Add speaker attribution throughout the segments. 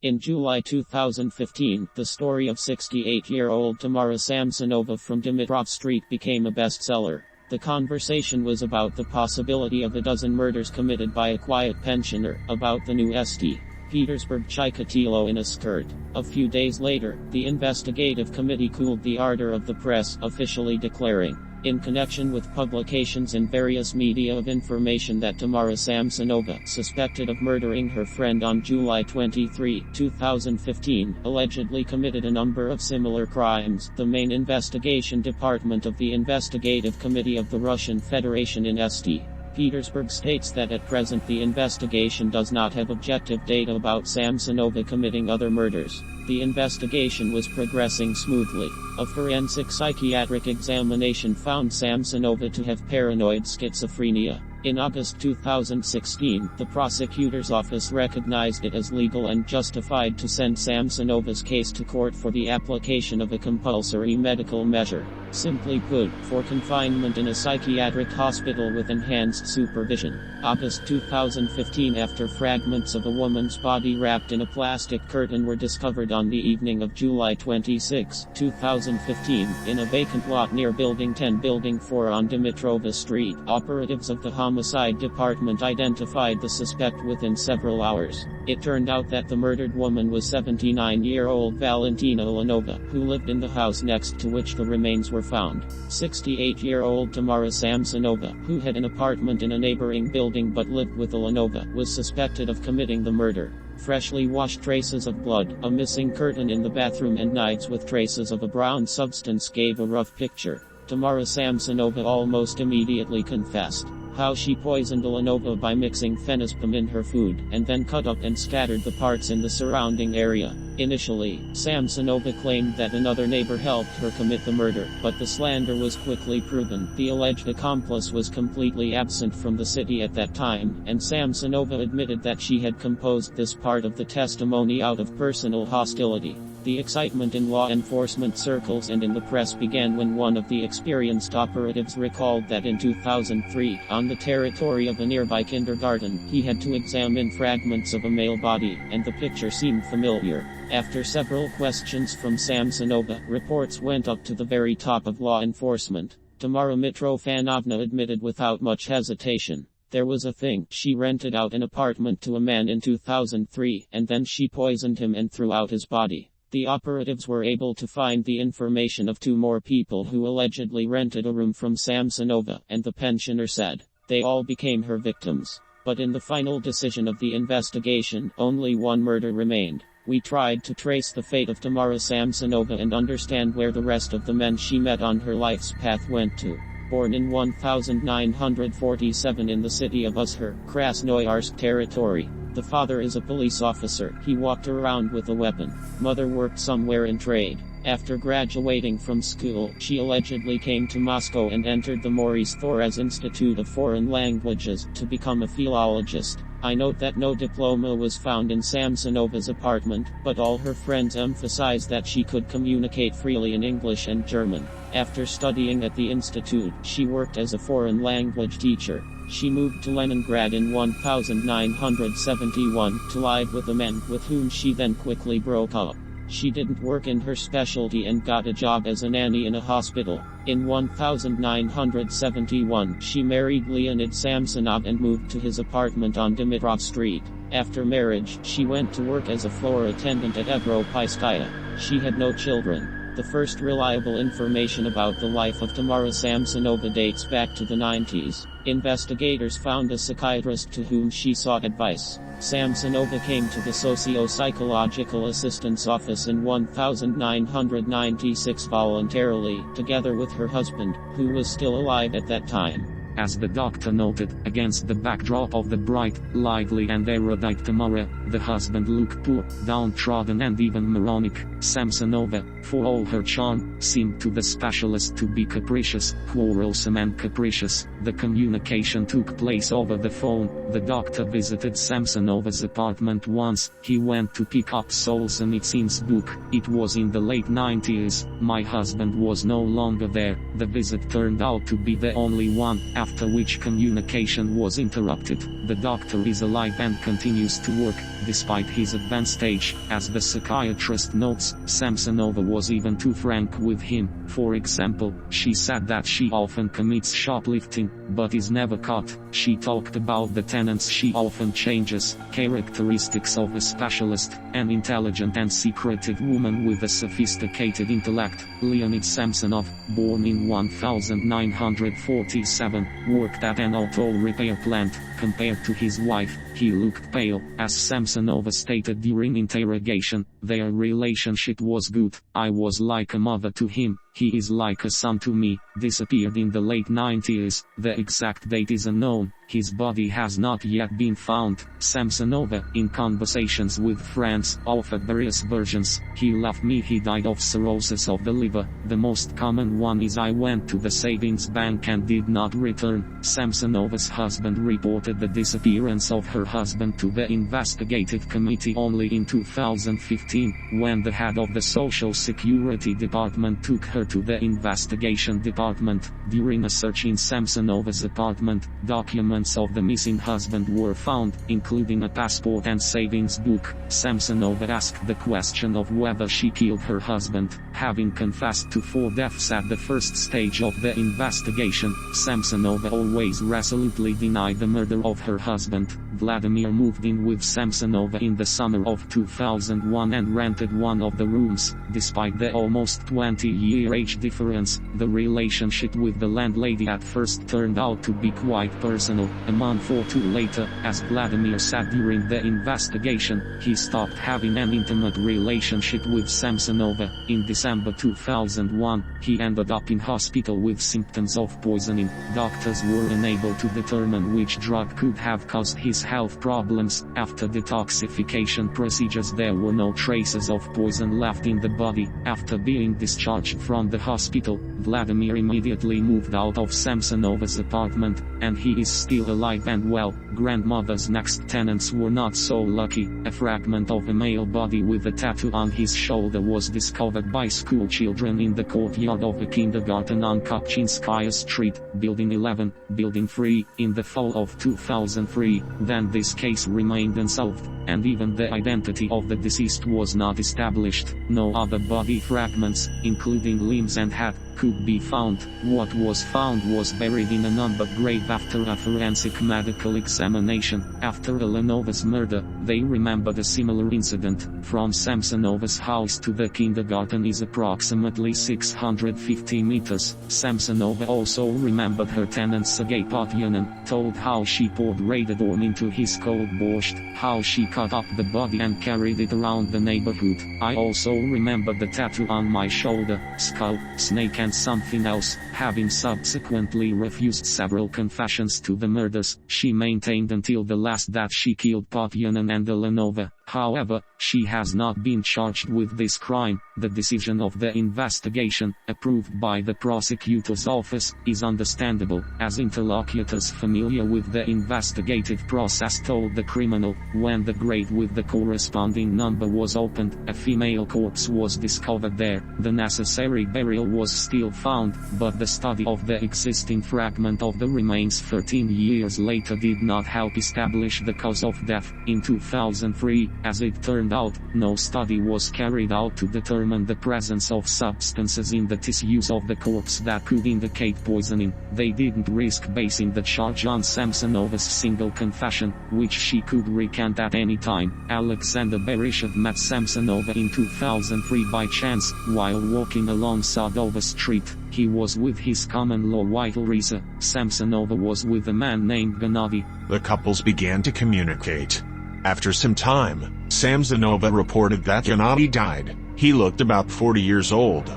Speaker 1: In July 2015, the story of 68-year-old Tamara Samsonova from Dimitrov Street became a bestseller. The conversation was about the possibility of a dozen murders committed by a quiet pensioner, about the new St. Petersburg Chikatilo in a skirt. A few days later, the investigative committee cooled the ardor of the press, officially declaring, in connection with publications in various media of information that Tamara Samsonova, suspected of murdering her friend on July 23, 2015, allegedly committed a number of similar crimes. The main investigation department of the Investigative Committee of the Russian Federation in St. Petersburg states that at present the investigation does not have objective data about Samsonova committing other murders. The investigation was progressing smoothly. A forensic psychiatric examination found Samsonova to have paranoid schizophrenia. In August 2016, the prosecutor's office recognized it as legal and justified to send Samsonova's case to court for the application of a compulsory medical measure. Simply put, for confinement in a psychiatric hospital with enhanced supervision. August 2015, after fragments of a woman's body wrapped in a plastic curtain were discovered on the evening of July 26, 2015, in a vacant lot near Building 10 Building 4 on Dimitrov Street, operatives of the Homicide Department identified the suspect within several hours. It turned out that the murdered woman was 79-year-old Valentina Ivanova, who lived in the house next to which the remains were found. 68-year-old Tamara Samsonova, who had an apartment in a neighboring building but lived with Ivanova, was suspected of committing the murder. Freshly washed traces of blood, a missing curtain in the bathroom and knives with traces of a brown substance gave a rough picture. Tamara Samsonova almost immediately confessed how she poisoned Ivanova by mixing phenaspam in her food, and then cut up and scattered the parts in the surrounding area. Initially, Samsonova claimed that another neighbor helped her commit the murder, but the slander was quickly proven. The alleged accomplice was completely absent from the city at that time, and Samsonova admitted that she had composed this part of the testimony out of personal hostility. The excitement in law enforcement circles and in the press began when one of the experienced operatives recalled that in 2003, on the territory of a nearby kindergarten, he had to examine fragments of a male body, and the picture seemed familiar. After several questions from Samsonova, reports went up to the very top of law enforcement. Tamara Mitrofanovna admitted without much hesitation. There was a thing. She rented out an apartment to a man in 2003, and then she poisoned him and threw out his body. The operatives were able to find the information of two more people who allegedly rented a room from Samsonova, and the pensioner said they all became her victims. But in the final decision of the investigation, only one murder remained. We tried to trace the fate of Tamara Samsonova and understand where the rest of the men she met on her life's path went to. Born in 1947 in the city of Uzhur, Krasnoyarsk territory. The father is a police officer. He walked around with a weapon. Mother worked somewhere in trade. After graduating from school, she allegedly came to Moscow and entered the Maurice Thorez Institute of Foreign Languages to become a philologist. I note that no diploma was found in Samsonova's apartment, but all her friends emphasized that she could communicate freely in English and German. After studying at the institute, she worked as a foreign language teacher. She moved to Leningrad in 1971 to live with a man with whom she then quickly broke up. She didn't work in her specialty and got a job as a nanny in a hospital. In 1971, she married Leonid Samsonov and moved to his apartment on Dimitrov Street. After marriage, she went to work as a floor attendant at Evropaistaya. She had no children. The first reliable information about the life of Tamara Samsonova dates back to the 90s. Investigators found a psychiatrist to whom she sought advice. Samsonova came to the Socio-Psychological Assistance Office in 1996 voluntarily, together with her husband, who was still alive at that time.
Speaker 2: As the doctor noted, against the backdrop of the bright, lively and erudite Tamara, the husband looked poor, downtrodden and even moronic. Samsonova, for all her charm, seemed to the specialist to be capricious, quarrelsome and capricious. The communication took place over the phone. The doctor visited Samsonova's apartment once. He went to pick up Solzhenitsyn's book. It was in the late 90s. My husband was no longer there. The visit turned out to be the only one. after which communication was interrupted. The doctor is alive and continues to work, despite his advanced age. As the psychiatrist notes, Samsonova was even too frank with him. For example, she said that she often commits shoplifting, but is never caught. She talked about the tenants she often changes, characteristics of a specialist, an intelligent and secretive woman with a sophisticated intellect. Leonid Samsonov, born in 1947, worked at an auto repair plant. Compared to his wife, he looked pale. As Samsonova stated during interrogation, their relationship was good. I was like a mother to him, he is like a son to me. Disappeared in the late 90s, the exact date is unknown. His body has not yet been found. Samsonova, in conversations with friends, offered various versions. He left me, he died of cirrhosis of the liver. The most common one is I went to the savings bank and did not return. Samsonova's husband reported the disappearance of her husband to the investigative committee only in 2015, when the head of the Social Security Department took her to the investigation department. During a search in Samsonova's apartment, documents of the missing husband were found, including a passport and savings book. Samsonova asked the question of whether she killed her husband. Having confessed to 4 deaths at the first stage of the investigation, Samsonova always resolutely denied the murder of her husband. Vladimir moved in with Samsonova in the summer of 2001 and rented one of the rooms. Despite the almost 20-year age difference, the relationship with the landlady at first turned out to be quite personal. A month or two later, as Vladimir said during the investigation, he stopped having an intimate relationship with Samsonova. In December 2001, he ended up in hospital with symptoms of poisoning. Doctors were unable to determine which drug could have caused his health problems. After detoxification procedures, there were no traces of poison left in the body. After being discharged from the hospital, Vladimir immediately moved out of Samsonova's apartment, and he is still alive and well. Grandmother's next tenants were not so lucky. A fragment of a male body with a tattoo on his shoulder was discovered by school children in the courtyard of a kindergarten on Kopchinskaya Street, Building 11, Building 3, in the fall of 2003. Then this case remained unsolved, and even the identity of the deceased was not established. No other body fragments, including limbs and head, could be found. What was found was buried in an unmarked grave after a forensic medical examination. After Elenova's murder, they remembered a similar incident. From Samsonova's house to the kindergarten is approximately 650 meters. Samsonova also remembered her tenant Sergei Potyanin, told how she poured radadorm into his cold borscht, how she cut up the body and carried it around the neighborhood. I also remember the tattoo on my shoulder, skull, snake and something else. Having subsequently refused several confessions to the murders, she maintained until the last that she killed Potyanin and Elenova. However, she has not been charged with this crime. The decision of the investigation, approved by the prosecutor's office, is understandable, as interlocutors familiar with the investigative process told the criminal, when the grave with the corresponding number was opened, a female corpse was discovered there. The necessary burial was still found, but the study of the existing fragment of the remains 13 years later did not help establish the cause of death. In 2003, as it turned out, no study was carried out to determine the presence of substances in the tissues of the corpse that could indicate poisoning. They didn't risk basing the charge on Samsonova's single confession, which she could recant at any time. Alexander Bereshev met Samsonova in 2003 by chance, while walking along Sadova Street. He was with his common-law wife Larisa. Samsonova was with a man named Gennady.
Speaker 3: The couples began to communicate. After some time, Samsonova reported that Gennady died. He looked about 40 years old.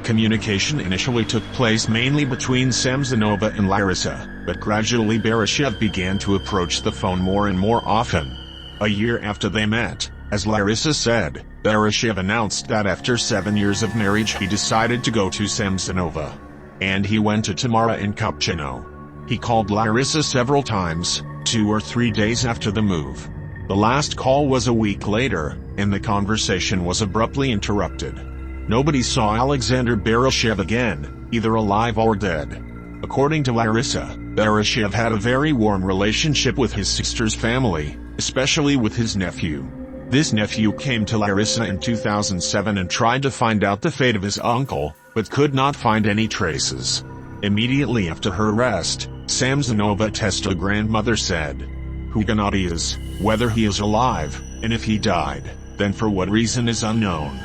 Speaker 3: Communication initially took place mainly between Samsonova and Larisa, but gradually Bereshev began to approach the phone more and more often. A year after they met, as Larisa said, Bereshev announced that after 7 years of marriage he decided to go to Samsonova. And he went to Tamara in Kopchino. He called Larisa several times, 2 or 3 days after the move. The last call was a week later, and the conversation was abruptly interrupted. Nobody saw Alexander Bereshev again, either alive or dead. According to Larisa, Baryshchev had a very warm relationship with his sister's family, especially with his nephew. This nephew came to Larissa in 2007 and tried to find out the fate of his uncle, but could not find any traces. Immediately after her arrest, Samsonova Testa grandmother said, "Who Gennady is, whether he is alive, and if he died, then for what reason is unknown."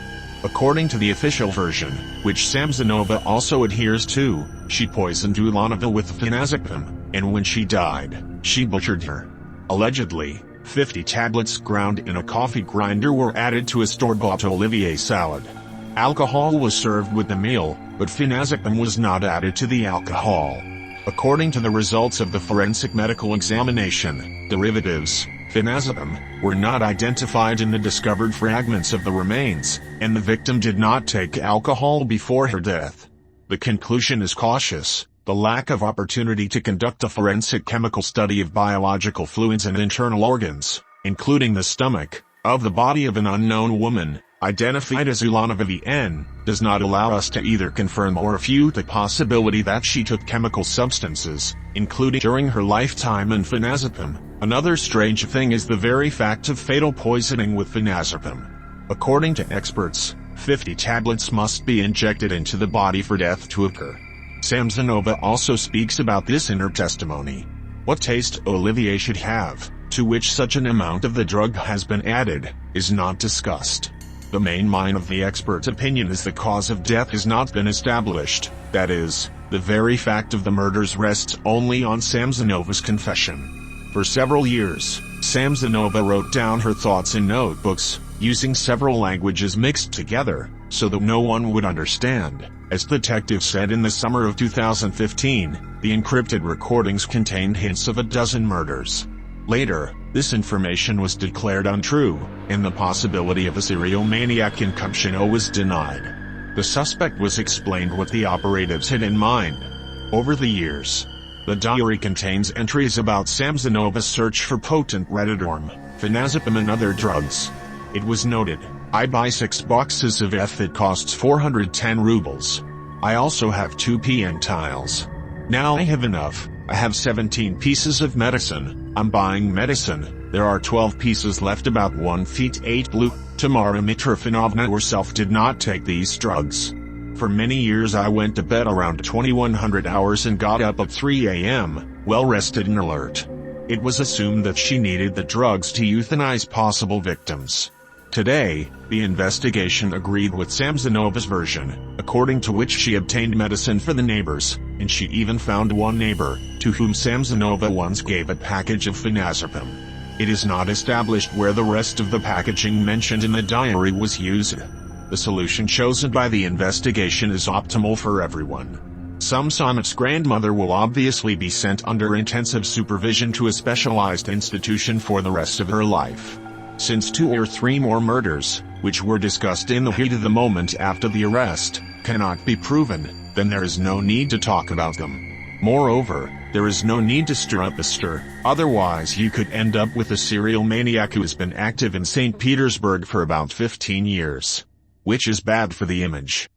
Speaker 3: According to the official version, which Samsonova also adheres to, she poisoned Ulanova with phenazepam, and when she died, she butchered her. Allegedly, 50 tablets ground in a coffee grinder were added to a store-bought Olivier salad. Alcohol was served with the meal, but phenazepam was not added to the alcohol. According to the results of the forensic medical examination, derivatives, phenazepam, were not identified in the discovered fragments of the remains, and the victim did not take alcohol before her death. The conclusion is cautious. The lack of opportunity to conduct a forensic chemical study of biological fluids and internal organs, including the stomach, of the body of an unknown woman, identified as Ulanova VN, does not allow us to either confirm or refute the possibility that she took chemical substances, including during her lifetime and phenazepam. Another strange thing is the very fact of fatal poisoning with phenazepam. According to experts, 50 tablets must be injected into the body for death to occur. Samsonova also speaks about this in her testimony. What taste Olivier should have, to which such an amount of the drug has been added, is not discussed. The main line of the expert's opinion is the cause of death has not been established, that is, the very fact of the murders rests only on Samsonova's confession. For several years, Samsonova wrote down her thoughts in notebooks, using several languages mixed together, so that no one would understand. As detectives said in the summer of 2015, the encrypted recordings contained hints of a dozen murders. Later, this information was declared untrue, and the possibility of a serial maniac in Chikatilo was denied. The suspect was explained what the operatives had in mind. Over the years, the diary contains entries about Samsonova's search for potent Redditorm, phenazepam and other drugs. It was noted, "I buy 6 boxes of F, it costs 410 rubles. I also have 2 PN tiles. Now I have enough, I have 17 pieces of medicine, I'm buying medicine, there are 12 pieces left about 1 feet 8 blue." Tamara Mitrofanovna herself did not take these drugs. "For many years I went to bed around 2100 hours and got up at 3 a.m., well rested and alert. It was assumed that she needed the drugs to euthanize possible victims." Today, the investigation agreed with Samsonova's version, according to which she obtained medicine for the neighbors, and she even found one neighbor, to whom Samsonova once gave a package of phenazepam. It is not established where the rest of the packaging mentioned in the diary was used. The solution chosen by the investigation is optimal for everyone. Samsonov's grandmother will obviously be sent under intensive supervision to a specialized institution for the rest of her life. Since 2 or 3 more murders, which were discussed in the heat of the moment after the arrest, cannot be proven, then there is no need to talk about them. Moreover, there is no need to stir up a stir, otherwise you could end up with a serial maniac who has been active in St. Petersburg for about 15 years. Which is bad for the image.